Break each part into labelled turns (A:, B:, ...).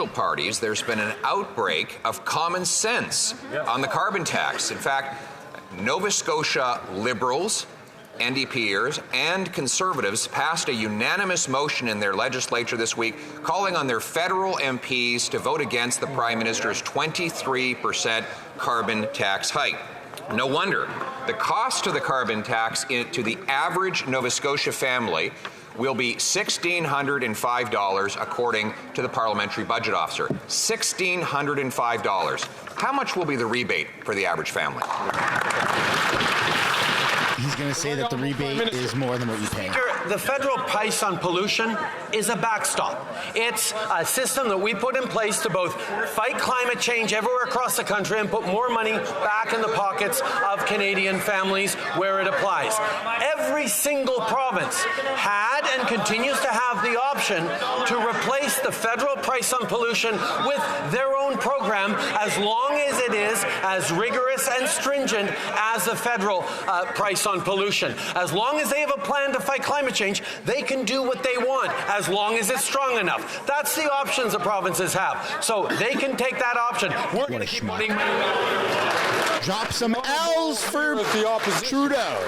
A: parties, there's been an outbreak of common sense on the carbon tax. In fact, Nova Scotia Liberals, NDPers, and Conservatives passed a unanimous motion in their legislature this week calling on their federal MPs to vote against the Prime Minister's 23% carbon tax hike. No wonder. The cost of the carbon tax to the average Nova Scotia family will be $1,605 according to the parliamentary budget officer. $1,605. How much will be the rebate for the average family?
B: He's going to say that the rebate is more than what you pay.
C: The federal price on pollution is a backstop. It's a system that we put in place to both fight climate change everywhere across the country and put more money back in the pockets of Canadian families where it applies. Every single province had and continues to have the option to replace the federal price on pollution with their own program as long as it is as rigorous and stringent as the federal price on pollution. As long as they have a plan to fight climate change, they can do what they want as long as it's strong enough. That's the options the provinces have. So they can take that option. We're going to keep putting money.
B: Drop some L's for the opposition. Trudeau.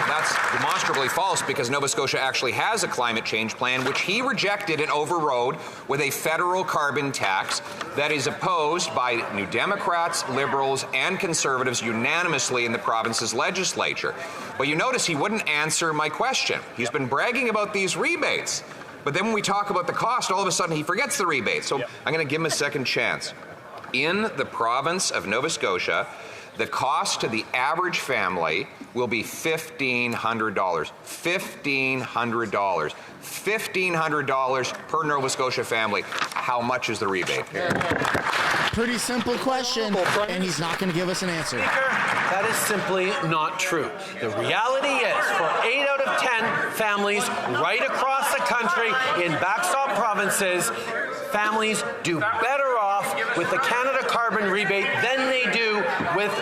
A: That's demonstrably false because Nova Scotia actually has a climate change plan, which he rejected and overrode with a federal carbon tax that is opposed by New Democrats, Liberals, and Conservatives unanimously in the province's legislature. But you notice he wouldn't answer my question. He's been bragging about these rebates. But then when we talk about the cost, all of a sudden he forgets the rebate. So I'm going to give him a second chance. In the province of Nova Scotia, the cost to the average family will be $1,500. $1,500. $1,500 per Nova Scotia family. How much is the rebate?
B: Pretty simple question, and he's not going to give us an answer.
C: Speaker, that is simply not true. The reality is, for 8 out of 10 families right across the country in backstop provinces, families do better off with the Canada carbon rebate than they do with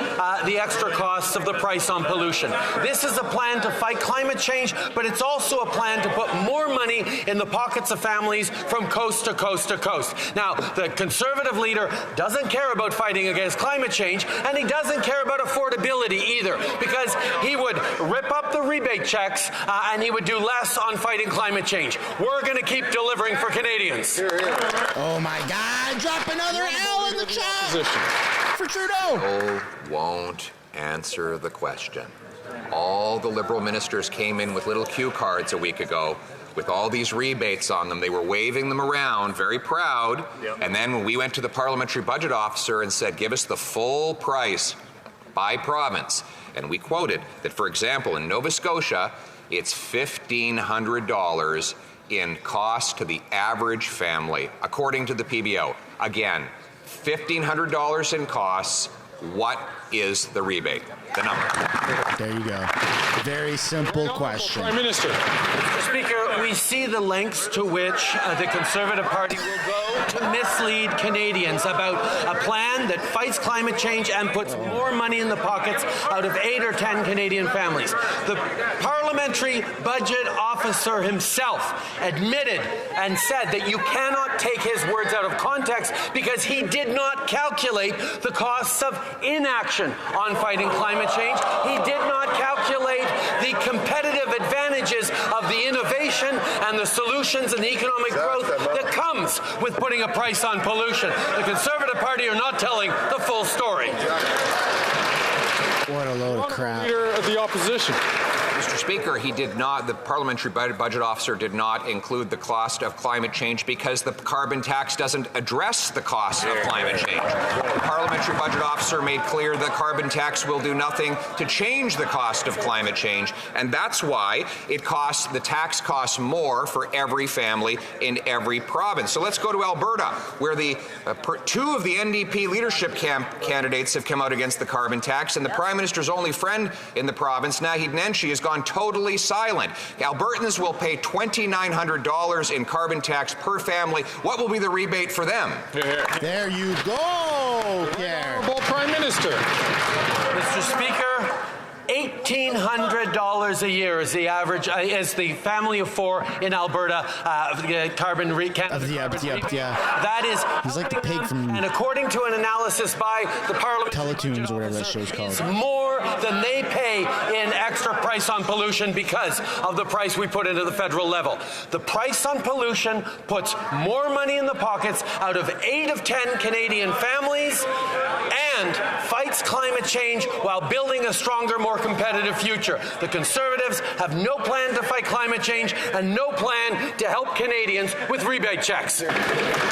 C: the extra costs of the price on pollution. This is a plan to fight climate change, but it's also a plan to put more money in the pockets of families from coast to coast to coast. Now, the Conservative leader doesn't care about fighting against climate change, and he doesn't care about affordability either, because he would rip up the rebate checks and he would do less on fighting climate change. We're going to keep delivering for Canadians.
B: Oh my God, drop another L in the chat for Trudeau.
A: Trudeau won't answer the question. All the Liberal ministers came in with little cue cards a week ago with all these rebates on them. They were waving them around, very proud. And then when we went to the parliamentary budget officer and said, give us the full price by province, and we quoted that, for example, in Nova Scotia, it's $1,500 in cost to the average family, according to the PBO. Again, $1,500 in costs. What is the rebate? The number.
B: There you go. Very simple question.
C: Prime Minister. Mr. Speaker, we see the lengths to which the Conservative Party will go to mislead Canadians about a plan that fights climate change and puts more money in the pockets out of 8 or 10 Canadian families. The parliamentary budget officer himself admitted and said that you cannot take his words out of context because he did not calculate the costs of inaction on fighting climate change. He did not calculate the competitive advantages of the innovation and the solutions and the economic growth that comes with putting a price on pollution. The Conservative Party are not telling the full story.
B: What a load of crap.
D: Leader of the opposition.
A: Mr. Speaker, he did not, the parliamentary budget officer did not include the cost of climate change because the carbon tax doesn't address the cost of climate change. The parliamentary budget officer made clear the carbon tax will do nothing to change the cost of climate change, and that's why the tax costs more for every family in every province. So let's go to Alberta, where two of the NDP leadership candidates have come out against the carbon tax, and the Prime Minister's only friend in the province, Naheed Nenshi, has gone totally silent. Albertans will pay $2,900 in carbon tax per family. What will be the rebate for them?
B: There you go, Pierre.
D: Honorable Prime Minister.
C: Mr. Speaker, $1,800 a year is the average, is the family of four in Alberta carbon That is,
B: he's like the pig from
C: and according to an analysis by the Parliament
B: Teletoons or whatever that show's called.
C: it's more than they pay in extra price on pollution because of the price we put into the federal level. The price on pollution puts more money in the pockets out of 8 of 10 Canadian families and fights climate change while building a stronger, more competitive future. The Conservatives have no plan to fight climate change and no plan to help Canadians with rebate checks.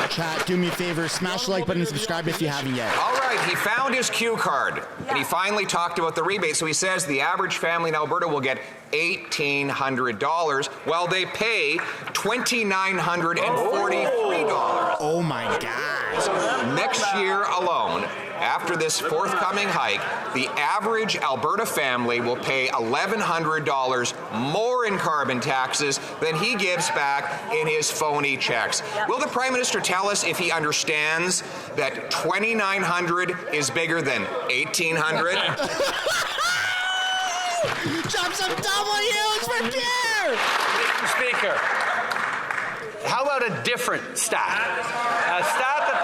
B: Chat, do me a favor, smash the like button and subscribe if you haven't yet.
A: All right, he found his cue card, and he finally talked about the rebate. So he says the average family in Alberta will get $1,800 while they pay $2,943.
B: Oh my God.
A: Next year alone, after this forthcoming hike, the average Alberta family will pay $1,100 more in carbon taxes than he gives back in his phony checks. Will the Prime Minister tell us if he understands that $2,900 is bigger than $1,800?
B: Drop some W's for Pierre!
C: Mr. Speaker, how about a different stat? A stat that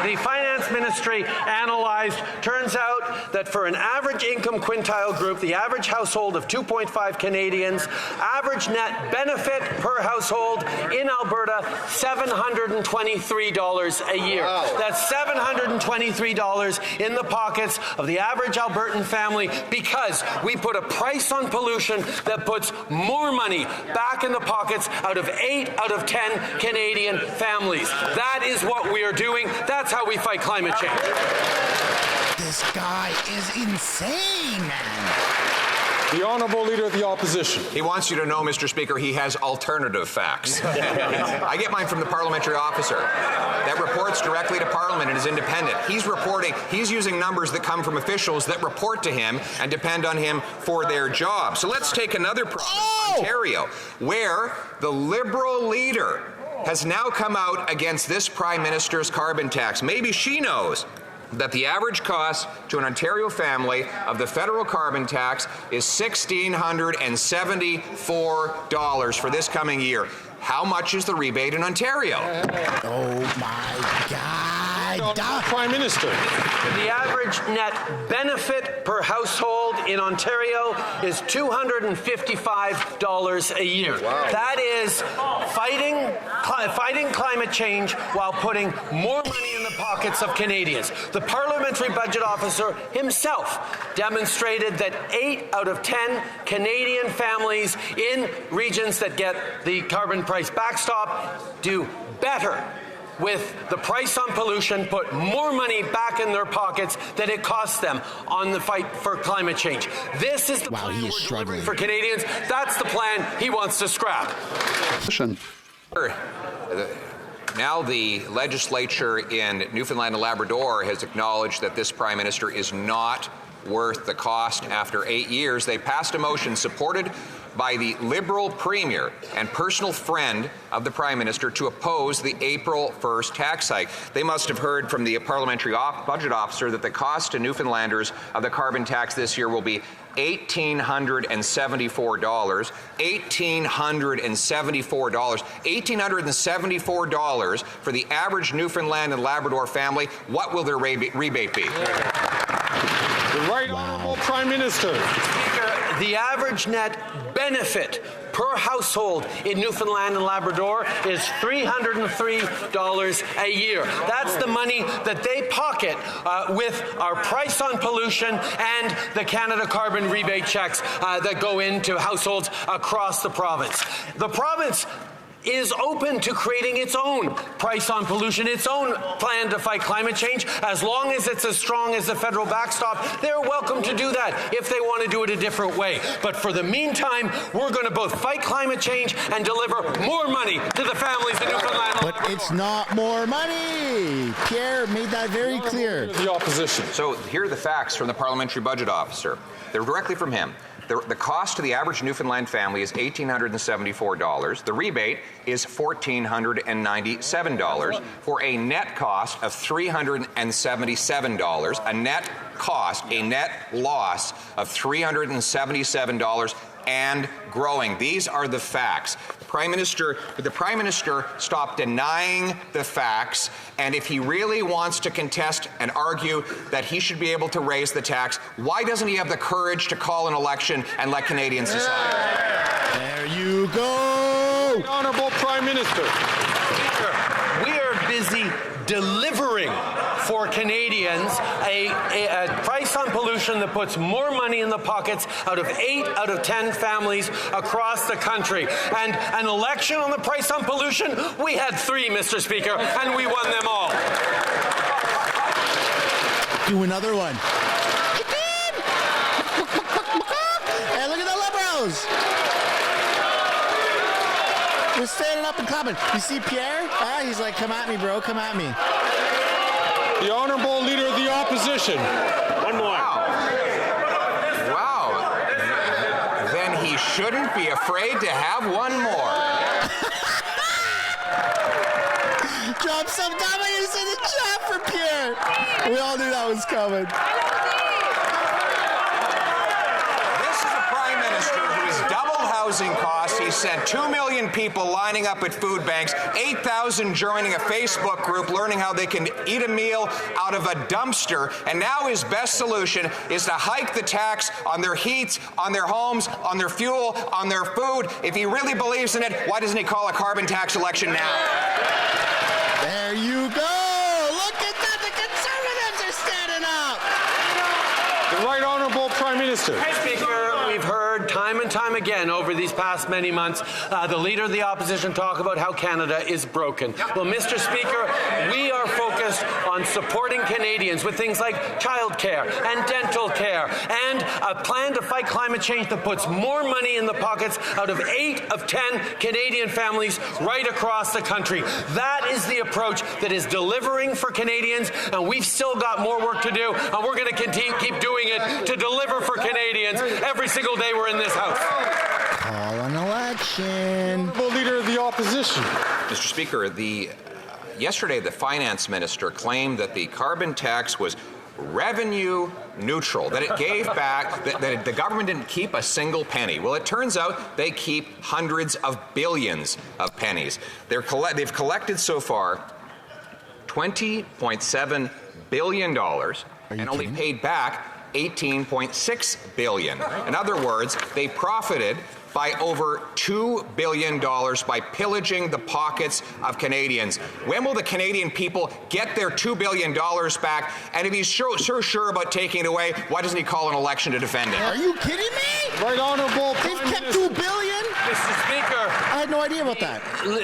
C: the Finance Ministry analyzed turns out that for an average income quintile group, the average household of 2.5 Canadians, average net benefit per household in Alberta, $723 a year. Wow. That's $723 in the pockets of the average Albertan family because we put a price on pollution that puts more money back in the pockets out of 8 out of 10 Canadian families. That is what we are doing. That's how we fight climate change.
B: This guy is insane, man.
D: The Honourable Leader of the Opposition.
A: He wants you to know, Mr. Speaker, he has alternative facts. I get mine from the parliamentary officer that reports directly to Parliament and is independent. He's using numbers that come from officials that report to him and depend on him for their job. So let's take another province, Ontario, where the Liberal leader has now come out against this Prime Minister's carbon tax. Maybe she knows that the average cost to an Ontario family of the federal carbon tax is $1,674 for this coming year. How much is the rebate in Ontario?
B: Oh my God.
D: Prime Minister.
C: The average net benefit per household in Ontario is $255 a year. Wow. That is fighting climate change while putting more money in the pockets of Canadians. The parliamentary budget officer himself demonstrated that 8 out of 10 Canadian families in regions that get the carbon price backstop do better with the price on pollution, put more money back in their pockets than it costs them on the fight for climate change. This is the plan we're delivering for Canadians. That's the plan he wants to scrap.
A: Now the legislature in Newfoundland and Labrador has acknowledged that this Prime Minister is not worth the cost. After 8 years, they passed a motion supported by the Liberal Premier and personal friend of the Prime Minister to oppose the April 1st tax hike. They must have heard from the parliamentary budget officer that the cost to Newfoundlanders of the carbon tax this year will be $1,874. $1,874 for the average Newfoundland and Labrador family. What will their rebate be?
D: The Right Honourable Prime Minister.
C: Speaker, the average net benefit per household in Newfoundland and Labrador is $303 a year. That's the money that they pocket with our price on pollution and the Canada carbon rebate checks that go into households across the province. The province is open to creating its own price on pollution, its own plan to fight climate change. As long as it's as strong as the federal backstop, they're welcome to do that if they want to do it a different way. But for the meantime, we're going to both fight climate change and deliver more money to the families in Newfoundland.
B: But it's not more money. Pierre made that very clear.
D: The Opposition.
A: So here are the facts from the parliamentary budget officer. They're directly from him. The cost to the average Newfoundland family is $1,874. The rebate is $1,497 for a net cost of $377. A net loss of $377 and growing. These are the facts. The Prime Minister stopped denying the facts, and if he really wants to contest and argue that he should be able to raise the tax, why doesn't he have the courage to call an election and let Canadians decide?
B: There you go.
D: The Honourable Prime Minister.
C: We are busy delivering for Canadians a price on pollution that puts more money in the pockets out of 8 out of 10 families across the country. And an election on the price on pollution, we had 3, Mr. Speaker, and we won them all.
B: Do another one. You did! Hey, look at the Liberals! They're standing up and clapping. You see Pierre? He's like, come at me, bro, come at me.
D: The Honourable Leader of the Opposition. One more.
A: Wow. Then he shouldn't be afraid to have one more.
B: Drop some W's in the chat for Pierre. We all knew that was coming.
A: This is a Prime Minister who has doubled housing costs. He sent 2 million people lining up at food banks, 8,000 joining a Facebook group learning how they can eat a meal out of a dumpster, and now his best solution is to hike the tax on their heat, on their homes, on their fuel, on their food. If he really believes in it, why doesn't he call a carbon tax election now?
B: There you go. Look at that. The Conservatives are standing up.
D: The Right Honourable Prime Minister.
C: Speaker, we've heard time and time again over these past many months the Leader of the Opposition talk about how Canada is broken. Well, Mr. Speaker, we are focused on supporting Canadians with things like childcare and dental care and a plan to fight climate change that puts more money in the pockets out of 8 of 10 Canadian families right across the country. That is the approach that is delivering for Canadians, and we've still got more work to do, and we're going to keep doing it to deliver for Canadians every single day we're in this house.
B: Call an election.
D: Honourable Leader of the Opposition.
A: Mr. Speaker, yesterday the Finance Minister claimed that the carbon tax was revenue neutral, that it gave back, that the government didn't keep a single penny. Well, it turns out they keep hundreds of billions of pennies. They've collected so far $20.7 billion and only paid back $18.6 billion. In other words, they profited by over $2 billion by pillaging the pockets of Canadians. When will the Canadian people get their $2 billion back? And if he's so sure about taking it away, why doesn't he call an election to defend it?
B: Are you kidding me?
D: Right Honourable
B: They've
D: Prime
B: kept
D: Minister.
B: $2 billion?
C: Mr. Speaker,
B: I had no idea about that.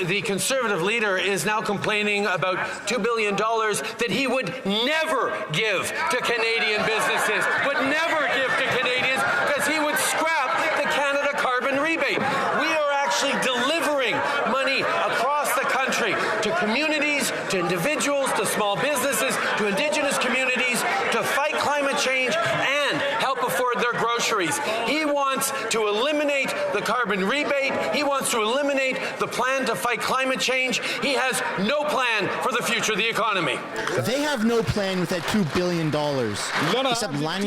C: the Conservative leader is now complaining about $2 billion that he would never give to Canadian businesses, would never give to Canadians, because he would scrap the Canada carbon rebate. We are actually delivering money across the country to communities, to individuals, to small businesses, to Indigenous communities, to fight climate change and help afford their groceries. He wants to eliminate the carbon rebate. He wants to eliminate the plan to fight climate change. He has no plan for the future of the economy.
B: They have no plan with that $2 billion. Except lining